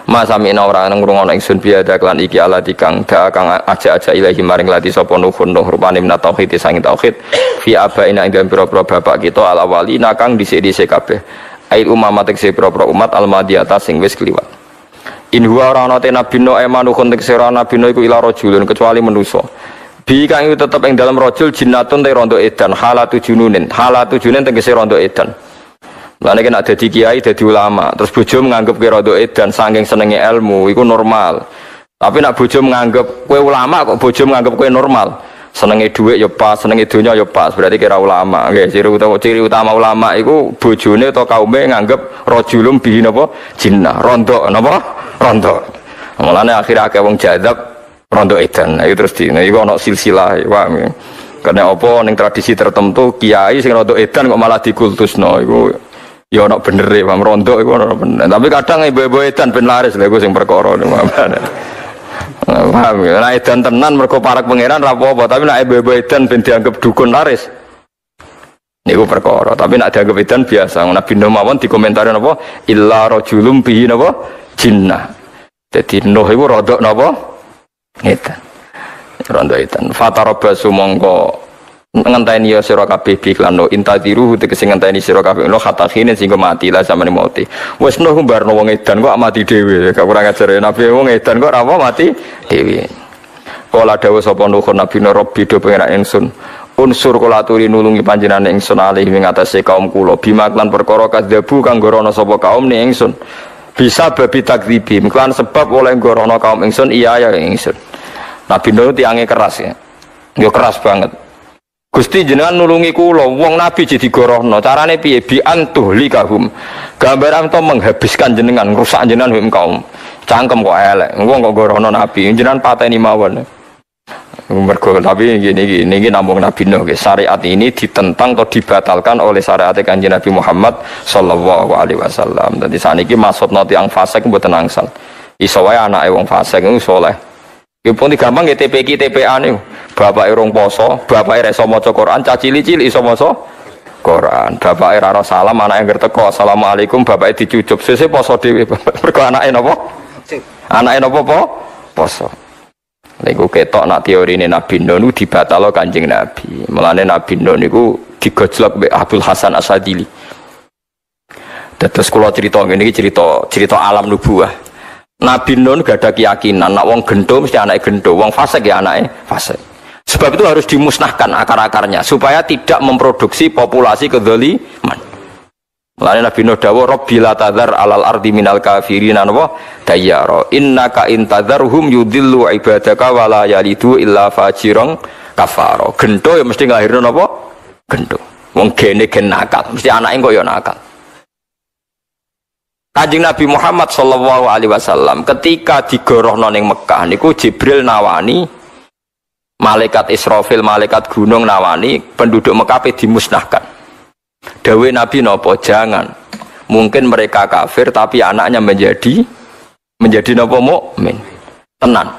Masamina ora ngrungokno ingsun biada klan iki ala dikang da kang aja-aja ilahi maring lati sapa nuhun rupane min tauhid sanging tauhid fi abaina ing dalem pira-pira bapak kita ala wali nakang dhisik-dhisik kabeh ai umat tekse pira-pira umat almadiyata sing wis kliwat in huwa ora ana te nabino emanuhun tekse ora nabino iku ila rajulun kecuali manusa bi kang tetep ing dalem rajul jinnatun te rondo edan halatu jununin tegese rondo edan. Lane nek dadi kiai dadi ulama, terus bojo menganggap kowe rada edan saking senenge ilmu, iku normal. Tapi nek bojo menganggap kowe ulama kok bojo menganggap kowe normal. Senenge dhuwit ya pas, senenge donya ya pas, berarti kira ulama. Nggih, ciri utama ulama iku bojone atau kaume nganggap rajulum bihi napa jinnah, rondo napa? Rondo. Mulane akhire akeh wong jadab rondo edan. Nah, itu terus iku ana silsilah, paham ya. Karena apa ning tradisi tertentu kiai sing rondo edan kok malah dikultusno iku ya ana bener e, Bang Rondo iku ana bener. Tapi kadang ibu-ibu edan ben laris lha iku sing perkara niku. Paham ya. Nek edan tenan mergo parak pangeran ra apa-apa, tapi nek ibu-ibu edan ben dianggap dukun laris. Niku perkara, tapi nek dianggap edan biasa. Nabi Nuh mawon dikomentari napa? Illa rajulum bihi napa? Jinnah. Dadi Nuh iku rodok napa? Edan. Rondo edan. Fatarabasu mongko ngenteni ya sira kabeh iklan no intadiru tegese ngenteni sira kabeh no khatakhine sing mati lah samane mati wis no mbarno wong edan kok mati dhewe gak kurang ajar nabi wong edan kok ora mati dhewe kala dawuh sapa nuhun nabi rabbi do pengen ingsun unsur kula aturi nulungi panjenengan ingsun alih ing atase kaum kula bimaklan perkara kadzabu kang gorono sapa kaum ning ingsun bisa babi takdzibim kan sebab oleh gorono kaum ingsun iya ya ingsun nabi Nuh tiange keras ya yo keras banget Gusti jenengan nulungi kula wong nabi jadi gorohno carane piye bi antuhlikahum gambaran to menghabiskan jenengan rusak jenengan kaum cangkem kok elek wong kok gorohno nabi jenengan pateni mawon mergo tapi gini namung nabi Nuh syariat ini ditentang atau dibatalkan oleh syariat Kanjeng Nabi Muhammad sallallahu alaihi wasallam dadi saniki maksudna tiyang fasik mboten angsal iso wae anake wong fasik iku saleh iki pun gampang nggih TPQ TPA niku bapake rong poso, bapake ra iso maca Quran, cacili-cili iso maca Quran. Bapake ra salam, anake ngerti teko, asalamualaikum, bapake dicucup. Sesuk poso dhewe. Mergo anake napa? Anake napa po? Poso. Niku ketok nak teorine Nabi Nuh niku dibatalo Kanjeng Nabi. Mulane Nabi Nuh niku digojlok mbek Abdul Hasan Asadili. Dados kula crita ngene iki cerita alam nubuwah. Nabi Nuh gak ada keyakinan nak wong gendo mesti anake gendo, wong fasik ya anake fasik. Sebab itu harus dimusnahkan akar-akarnya supaya tidak memproduksi populasi kedzaliman. Mulane Nabi Nuh dawuh Rabbi la tadzar alal ardi minal kafirin wa dayyara innaka intadzarhum yudillu ibadaka wa la yalidu illa fajiran kafara. Gendo ya mesti nglahirno napa? Gendo. Wong gene gen nakal, mesti anake kok ya nakal. Kanjeng Nabi Muhammad sallallahu alaihi wasallam ketika digorohno ning Mekah niku Jibril nawani malaikat Israfil, malaikat gunung nawani penduduk Mekah dimusnahkan. Dawe Nabi nopo jangan. Mungkin mereka kafir tapi anaknya menjadi nopo mukmin. Tenan.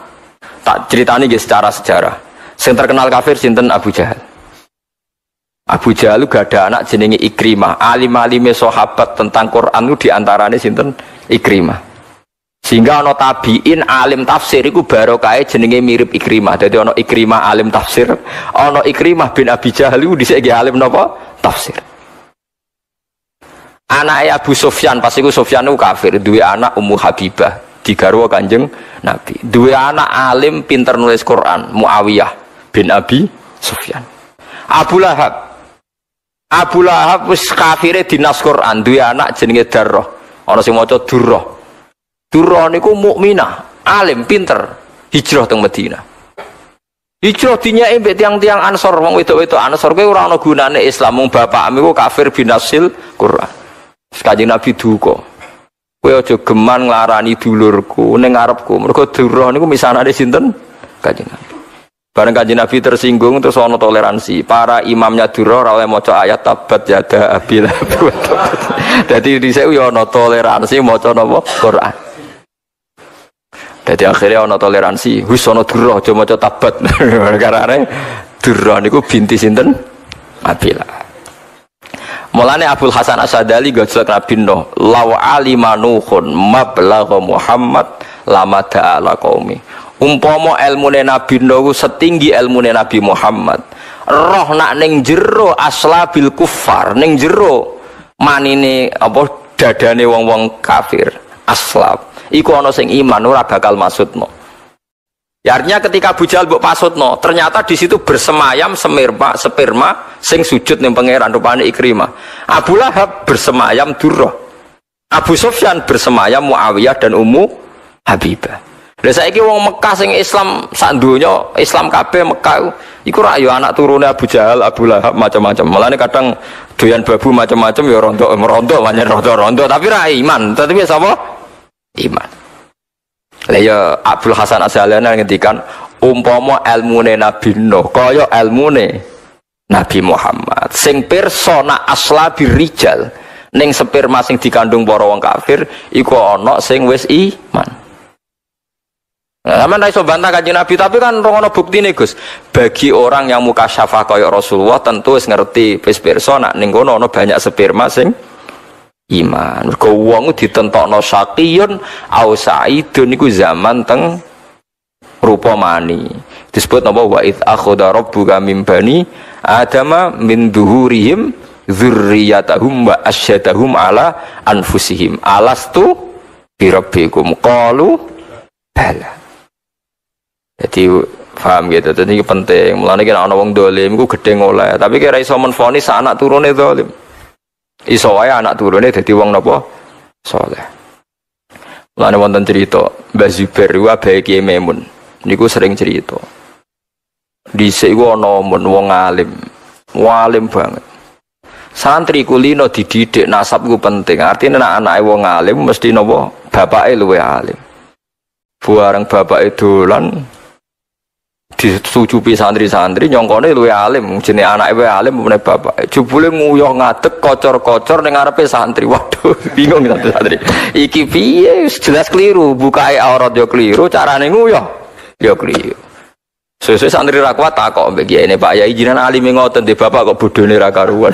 Tak ceritani nggih secara sejarah. Sing terkenal kafir sinten Abu Jahal. Abu Jahal gak ada anak jenenge Ikrimah. Alim-alime sahabat tentang Quran itu diantaranya sinten Ikrimah. Sehingga ana tabiin alim tafsir iku barokahe jenenge mirip Ikrimah. Dadi ana Ikrimah alim tafsir, ana Ikrimah bin Abi Jahal iku dhisik alim napa? Tafsir. Anake Abu Sufyan, pas iku Sufyan iku kafir, duwe anak Ummu Habibah, digarwa Kanjeng Nabi. Duwe anak alim pinter nulis Quran, Muawiyah bin Abi Sufyan. Abu Lahab wis kafire dinas Quran, duwe anak jenenge Darrah. Ana sing maca Durrah. Durrah niku mukminah, alim, pinter, hijrah teng Madinah. Hijrah dinyai mbek tiang-tiang Ansor, wong wedok-wedok Ansor kowe ora ana gunane Islam, wong bapakmu iku kafir binasil Quran. Kanjeng Nabi duka. Kowe aja geman nglarani dulurku ning ngarepku, mergo Durrah niku misanane sinten? Kanjeng Nabi. Bareng Kanjeng Nabi tersinggung terus ana toleransi. Para imamnya Durrah ora oleh maca ayat tabat yada abil. Dadi dhisik yo ana toleransi maca napa Quran. Dadi akhirnya ana toleransi, wis ana Durrah aja maca tabat. Karane Durrah niku binti sinten? Abilah. Mulane Abdul Hasan Asy'adzali gojlok Nabi Nuh, law alima nuhun mablagha Muhammad lama ta'ala qaumi. Umpama ilmune Nabi Nuh setinggi ilmune Nabi Muhammad, roh nak ning jero aslabil kufar, ning jero manine apa dadane wong-wong kafir, aslab. Iku ana sing iman ora bakal maksudno. Ya artinya ketika Abu Jahal mbok pasutno, ternyata di situ bersemayam sperma sing sujud ning pangeran rupane Ikrimah. Abu Lahab bersemayam Durrah. Abu Sufyan bersemayam Muawiyah dan Ummu Habibah. Lah saiki wong Mekah sing Islam sak donya, Islam kabeh Mekah iku ra yo anak turune Abu Jahal, Abu Lahab macam-macam. Mulane kadang doyan babu macam-macam ya rondo banyak rondo tapi ra iman. Tapi sapa? Iman. Lah ya Abdul Hasan Asy'adzali ngendikan umpama ilmune Nabi Nuh kaya ilmune Nabi Muhammad sing persona aslabir rijal ning sperma sing dikandung para wong kafir iku ana sing wis iman. Aman iso bantah Kanjeng Nabi tapi kan ono buktine Gus. Bagi orang yang mukasyafah kaya Rasulullah tentu wis ngerti wis persona ning kono ana banyak sperma sing iman. Mergo wong ditentokno syaqiyun au sa'idun niku zaman teng rupa mani. Disebut napa wa id akhadha rabbuka min bani adama min duhurihim dzurriyyatahum wa asyhadahum ala anfusihim alastu bi rabbikum qalu bala. Jadi paham gitu. Jadi ini penting. Mulane kira ana wong dolim iku gedhe oleh, tapi kira iso menfonis anak turune dolim. Iso wae anak turune dadi wong napa saleh. Mulane wonten cerita Mbah Zubair wa bae Kiai Maimun niku sering cerita. Dhisik iku ana wong alim. Walim banget. Santri kulino dididik nasab iku penting. Artinya anak-anake wong alim mesti napa bapake luwih alim. Buareng bapake dolan disucupi santri-santri nyongkone luwih alim jenenge anake wae alim meneh bapak jebule nguyuh ngadeg kocor-kocor ning ngarepe santri. Waduh bingung santri iki piye jelas keliru bukae aurat yo keliru carane nguyuh yo keliru. Sesuk santri ra kuat takok mbek kiyaine Pak Yai jenengan alime ngoten di bapak kok bodhone ra karuan.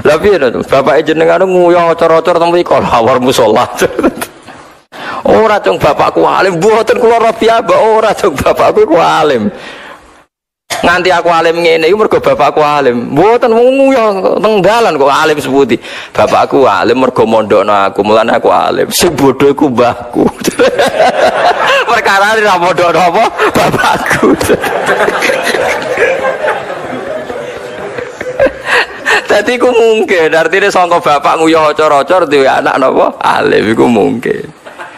Lah piye to bapake jenengan nguyuh cor-cor teng mriko lawar musala. Ora cung bapakku alim, mboten kula Rabi'ah, ora cung bapakku ku alim. Nganti aku alim ngene iku mergo bapakku alim. Mboten nguyuh teng dalan kok alim seputi. Bapakku alim mergo mondokno aku, mulane aku alim. Sing bodho iku mbahku. Perkara ora mondokno apa bapakku. Dadi ku mungkin artine sangka bapak nguyuh ocor-ocor duwe anak napa alim iku mungkin.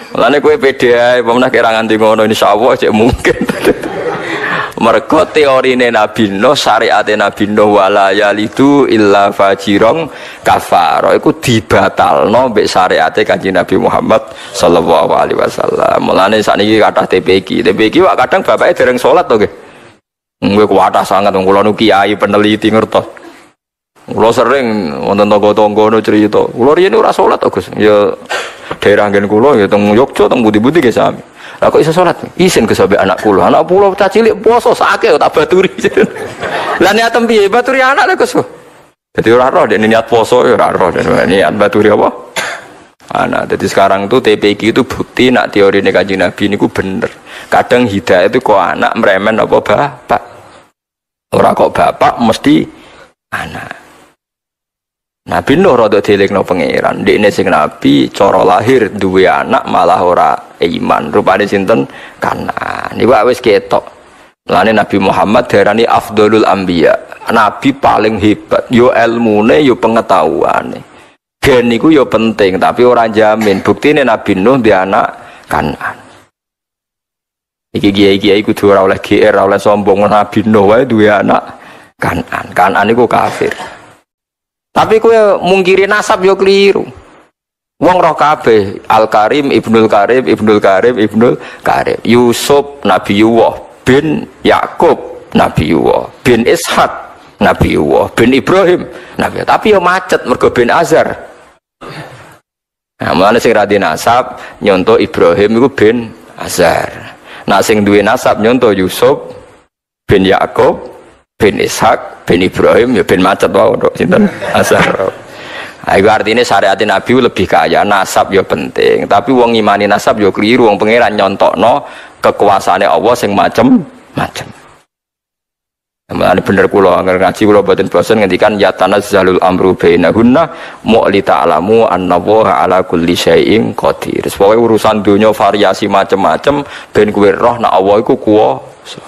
Mulane kowe pede ae, pemene kira nganti ngono insyaallah cek mungkin. Mergo teorine Nabi Nuh, syariate Nabi Nuh wala yalidu illa fajirong kafara iku dibatalno mbek syariate Kanjeng Nabi Muhammad sallallahu alaihi wasallam. Mulane sakniki kathah TPQ wak kadang bapake dereng salat to nggih. Kowe kuwatah sangat wong kula nu kiai peneliti ngertos. Kula sering wonten tangga-tangga no cerita. Kula riyen ora salat to Gus. Ya daerah nggen kula ya teng Yogyakarta teng pundi-pundi ge sami. Lah kok iso salat? Isin ke sampe anak kula. Anak kula cah cilik poso sakake tak baturi. Lah niatem piye? Baturi anak lho Gus. Dadi ora roh dene niat poso ya ora roh dene niat baturi apa? Anak. Jadi sekarang tuh TPQ itu bukti nak teori Kanjeng Nabi niku bener. Kadang hidayah itu kok anak meremen apa bapak. Ora kok bapak mesti anak. Nabi Nuh rada dielingno pangeran. Dekne sing nabi cara lahir duwe anak malah ora iman. Rupane sinten? Kanaan. Niku wis ketok. Lane Nabi Muhammad diarani afdhalul anbiya. Nabi paling hebat. Yo ilmune, yo pengetahuane. Gen niku yo penting, tapi ora jamin. Buktine Nabi Nuh di anak Kanaan. Iki kiai-kiai kudu ora oleh GR, ora oleh sombong. Nabi Nuh wae duwe anak Kanaan. Kanaan niku kafir. Tapi kowe mungkiri nasab yo keliru. Wong roh kabeh Al-Karim, Ibnul Karim, Ibnul Karim, Ibnul Karim. Yusuf Nabiullah bin Yakub Nabiullah bin Ishak Nabiullah bin Ibrahim Nabi. Tapi yo macet mergo bin Azar. Nah, mulane sing ra di nasab nyonto Ibrahim iku bin Azar. Nah sing duwe nasab nyonto Yusuf bin Yakub bin Ishak Ben Ibrahim ya ben macet wae tok sinten Azhar. Iku artinya syariat Nabi lebih kaya, nasab ya penting. Tapi wong imani nasab ya keliru, wong pangeran nyontokno kekuasaane Allah sing macem-macem. Mulane bener kula ngaji kula boten bosen ngendikan ya tanazzalul amru bainahunna mu'lita alamu annallaha ala kulli syai'in qadir. Pokoke urusan donya variasi macem-macem ben kowe roh nek Allah iku kuwasa.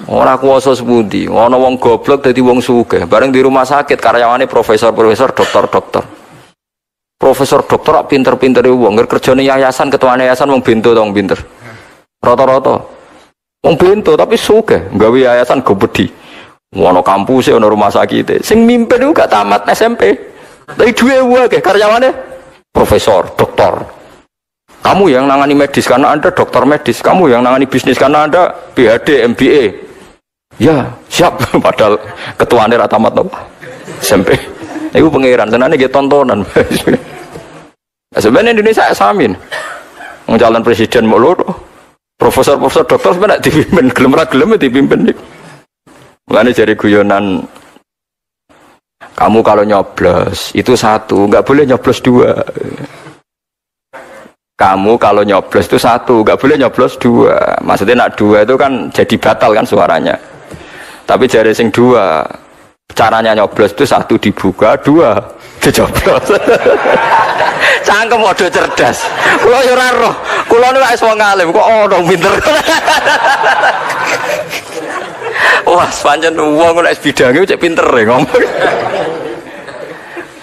Ora kuwasa sepundi, ana wong goblok dadi wong sugih, bareng di rumah sakit karyawane profesor, dokter. Profesor dokter kok pinter-pintere wong, kerjane yayasan, ketuane yayasan wong bento to wong pinter. Rata-rata wong bento tapi sugih, gawe yayasan gobedi. Ono kampus ono rumah sakit. Sing mimpin iku gak tamat SMP. Tapi duwe wae karyawane profesor, dokter. Kamu yang nangani medis karena Anda dokter medis, kamu yang nangani bisnis karena Anda PhD, MBA. Ya, siap. Padahal ketuanya rata tamat apa? SMP. Itu pangeran, senane nggih tontonan. Nah, sebenarnya Indonesia samin. Wong calon presiden mau loro. Profesor dokter sebenarnya dipimpin, gelem ra gelem dipimpin. Mulane jari guyonan kamu kalau nyoblos itu satu, enggak boleh nyoblos dua. Kamu kalau nyoblos itu satu, nggak boleh nyoblos dua. Maksudnya nak dua itu kan jadi batal kan suaranya. Tapi jari sing dua, caranya nyoblos itu satu dibuka, dua dicoblos. Cangkem waduh cerdas. Kulo yo ora roh. Kulo niku wis wong alim kok dong pinter. Wah, pancen wong nek bidange cek pinter ya ngomong.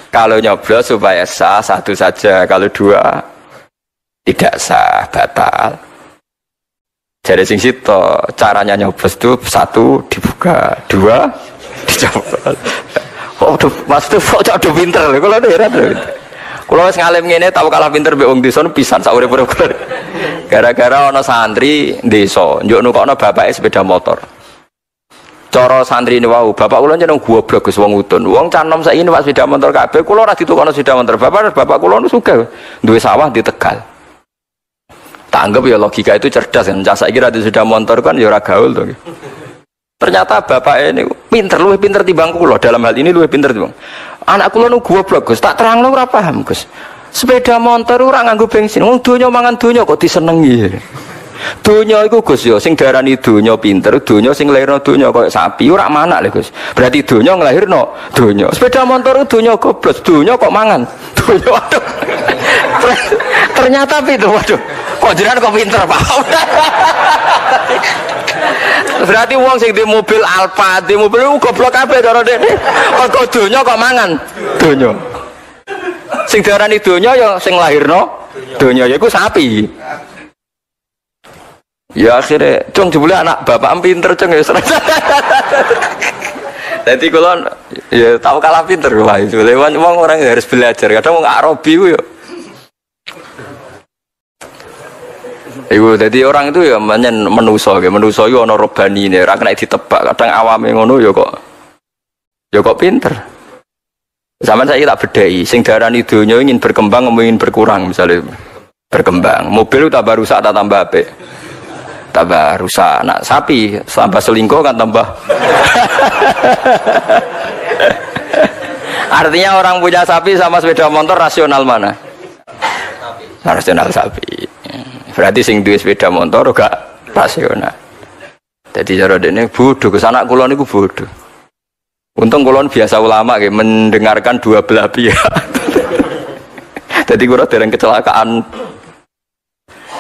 Kalau nyoblos supaya sah satu saja, kalau dua tidak sah, batal. Jadi sing sito caranya nyoblos itu satu dibuka, dua dicoblos. Oh, maksudnya kok pinter. Kalau ada heran. Kalau wis ngalim ngene tahu kalah pinter mbek wong desa pisan sak urip-urip. Gara-gara ana santri desa, njuk nukokno bapake sepeda motor. Cara santri ini wau, bapak kula jeneng goblok Gus wong udun. Wong canom saiki numpak sepeda motor kabeh, kula ora ditukokno sepeda motor. Bapak kula nu sugih duwe sawah di Tegal. Tak anggap ya logika itu cerdas kan. Cak saiki ra sepeda motor kan ya ora gaul to. Ternyata bapak ini pinter, luwih pinter timbang kula. Dalam hal ini luwih pinter timbang. Anak kula nu goblok Gus, tak terangno ora paham Gus. Sepeda motor ora nganggo bensin. Wong donya mangan donya kok disenengi. Donya iku Gus ya sing darani donya pinter, donya sing lairno donya koyo sapi ora manak lho Gus. Berarti donya nglahirno donya. Sepeda motor donya goblok, donya kok mangan. Donya waduh. Ternyata pinter waduh. Kok jenengan kok pinter, Pak? Berarti wong sing di mobil Alfa, di mobil goblok kabeh karo dekne. Kok donya kok mangan? Donya. Sing darani donya ya sing lahirno donya yaiku sapi. Ya akhirnya, cung jebule anak bapak pinter cung ya. Jadi kalau ya tahu kalah pinter wah itu. Lewat orang harus belajar. Kadang wong Arabi ku ya. Iku jadi orang itu ya menuso itu ono robani ini. Ora kena ditebak. Kadang awame ngono ya kok pinter. Zaman saya tak bedai. Sing darani donya ingin berkembang, ingin berkurang misalnya berkembang. Mobil tambah rusak tak tambah apik. Tambah rusak, nak sapi tambah selingkuh kan tambah. Artinya orang punya sapi sama sepeda motor rasional mana? Rasional sapi. Berarti sing duwe sepeda motor gak rasional. Jadi cara dene bodoh, kesanak kula niku bodoh. Untung kula biasa ulama nggih mendengarkan dua belah pihak. Jadi kula dereng kecelakaan.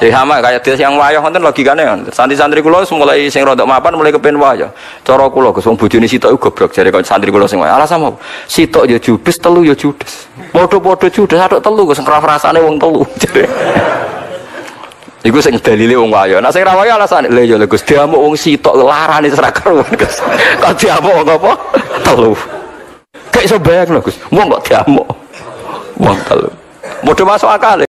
Ya sama kayak dia yang wayah konten logikane kan. Santri-santri kula mulai sing rodok mapan mulai kepen wayah. Cara kula Gus wong bojone sitok iku goblok jare kok santri kula sing wayah. Alasan apa? Sitok ya judes, telu ya judes. Padha-padha judes atok telu Gus rasane wong telu. Iku sing dalile wong wayah. Nek sing ra wayah alasane lha ya Gus diamuk wong sitok larane ora karuan Gus. Kok diamuk apa? Telu. Kayak iso bayang lho Gus. Wong kok diamuk. Wong telu. Modho masuk akal.